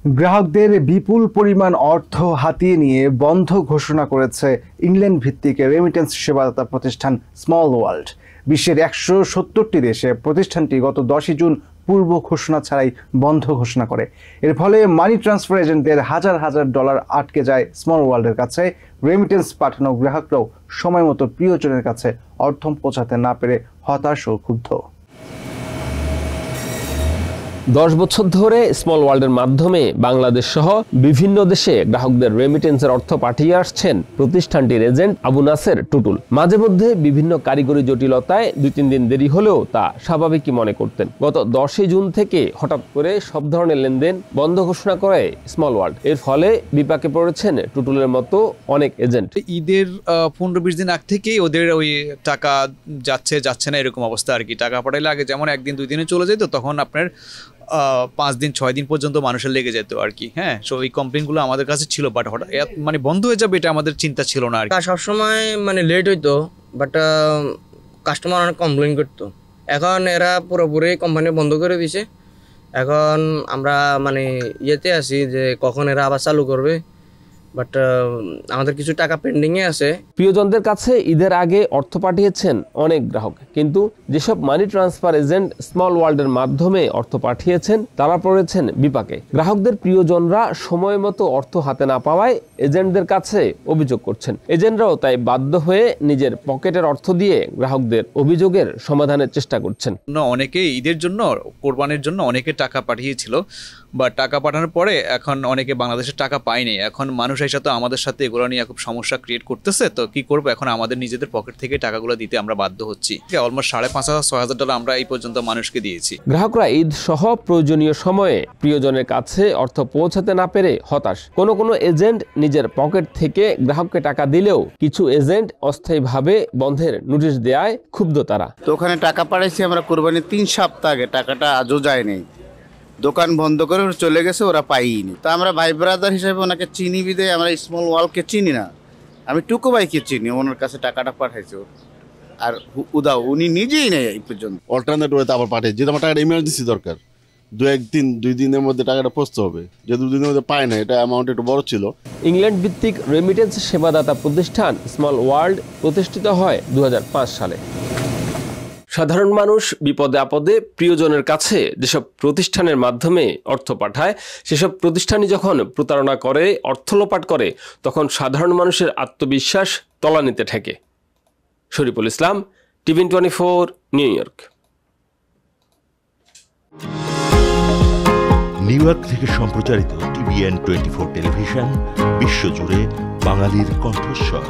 গ্রাহকদের বিপুল পরিমাণ অর্থ হাতিয়ে নিয়ে বন্ধ ঘোষণা করেছে ইংল্যান্ড ভিত্তিক রেমিটেন্স সেবাদাতা প্রতিষ্ঠান স্মল ওয়ার্ল্ড। বিশ্বের ১৭০টি দেশে প্রতিষ্ঠানটি গত ১০ জুন পূর্ব ঘোষণা ছাড়াই বন্ধ ঘোষণা করে। এর ফলে মানি ট্রান্সফার এজেন্টদের হাজার হাজার ডলার আটকে যায় স্মল ওয়ার্ল্ডের কাছে। রেমিটেন্স পাঠানো গ্রাহকরাও সময় মতো প্রিয়জনের কাছে অর্থ পৌঁছাতে না পেরে হতাশ ও ক্ষুব্ধ। 10 বছর ধরে স্মল ওয়ার্ল্ডের মাধ্যমে বাংলাদেশ সহ বিভিন্ন দেশে গ্রাহকদের রেমিটেন্সের অর্থ পাঠিয়ে আসছেন প্রতিষ্ঠানটির এজেন্ট আবু নাসের টুটুল। মাঝে মধ্যে বিভিন্ন কারিগরি জটিলতায় 2-3 দিন দেরি হলেও তা স্বাভাবিকই মনে করতেন। গত 10 জুন থেকে হঠাৎ করে সব ধরনের লেনদেন বন্ধ ঘোষণা করে স্মল ওয়ার্ল্ড। এর ফলে বিপাকে পড়েছেন টুটুলের মতো অনেক এজেন্ট। ঈদের 15-20 দিন আগ থেকেই ওদের ওই টাকা যাচ্ছে না এরকম অবস্থা আর কি। টাকা পাঠাইলে আগে যেমন 1-2 দিনে চলে যেত, তখন আপনার 5 দিন 6 দিন পর্যন্ত মানুষের লেগে যেত আর কি। হ্যাঁ, সো এই কমপ্লেনগুলো আমাদের কাছে ছিল, বাট হঠাৎ মানে বন্ধ হয়ে যাবে এটা আমাদের চিন্তা ছিল না আর কি। সবসময় মানে লেট হইতো, বাট কাস্টমার অনেক কমপ্লেন করতো। এখন এরা পুরোপুরি কোম্পানি বন্ধ করে দিয়েছে। এখন আমরা মানে ইয়েতে আছি যে কখন এরা আবার চালু করবে, বাট আমাদের কিছু টাকা পেন্ডিংয়ে আছে। প্রিয়জনদের কাছে ঈদের আগে অর্থ পাঠিয়েছেন অনেক গ্রাহক, কিন্তু যেসব মানি ট্রান্সফার এজেন্ট স্মল ওয়ার্ল্ডের মাধ্যমে অর্থ পাঠিয়েছেন তারা পড়েছেন বিপাকে। গ্রাহকদের প্রিয়জনরা সময় মতো অর্থ হাতে না পাওয়ায় এজেন্টদের কাছে অভিযোগ করছেন। এজেন্টরাও তাই বাধ্য হয়ে নিজের পকেটের অর্থ দিয়ে গ্রাহকদের অভিযোগের সমাধানের চেষ্টা করছেন। অনেকে ঈদের জন্য, কোরবানির জন্য অনেকে টাকা পাঠিয়েছিল, বা টাকা পাঠানোর পরে এখন অনেকে বাংলাদেশের টাকা পায়নি। এখন মানুষ এসে তো আমাদের সাথে এগুলো নিয়ে খুব সমস্যা ক্রিয়েট করতেছে। তো কি করবো, এখন আমাদের নিজেদের পকেট থেকে টাকাগুলো দিতে আমরা বাধ্য হচ্ছি। অলমোস্ট 5,500-6,000 ডলার আমরা এই পর্যন্ত মানুষকে দিয়েছি। গ্রাহকরা ঈদ সহ প্রয়োজনীয় সময়ে প্রিয়জনের কাছে অর্থ পৌঁছাতে না পেরে হতাশ। কোনো এজেন্ট নিজের পকেট থেকে গ্রাহককে টাকা দিলেও কিছু এজেন্ট অস্থায়ীভাবে বন্ধের নোটিশ দেয়ায় ক্ষুব্ধ তারা। তো ওখানে টাকা পাঠাইছি আমরা কোরবানির 3 সপ্তাহ আগে, টাকাটা আজও যায়নি। দোকান বন্ধ করে চলে গেছে, ওরা পাইনি। তো আমরা ভাই ব্রাদার হিসেবে ওনাকে চিনি বিদে আমরা স্মল ওয়ার্ল্ডকে চিনি না। আমি টুকু ভাইকে চিনি, ওনার কাছে টাকাটা পাঠাইছে। আর উনি নিজেই নেই এই পর্যন্ত। অল্টারনেট ওয়েতে আবার পাঠিয়েছে, যেহেতু আমার টাকাটা ইমার্জেন্সি দরকার, 2 দিনের মধ্যে টাকাটা পৌঁছতে হবে। যে 2 দিনের মধ্যে পায় না, এটা অ্যামাউন্ট একটু বড় ছিল। ইংল্যান্ড ভিত্তিক রেমিটেন্স সেবাদাতা প্রতিষ্ঠান স্মল ওয়ার্ল্ড প্রতিষ্ঠিত হয় 2005 সালে। সাধারণ মানুষ বিপদে আপদে প্রিয়জনের কাছে যেসব প্রতিষ্ঠানের মাধ্যমে অর্থ পাঠায়, সেসব প্রতিষ্ঠানই যখন প্রতারণা করে, অর্থ লোপাট করে, তখন সাধারণ মানুষের আত্মবিশ্বাস তলানিতে ঠেকে। Shariful Islam, TV 24, New York. New York থেকে সম্প্রচারিত টিভিএন 24 টেলিভিশন বিশ্বজুড়ে বাঙালির কণ্ঠস্বর।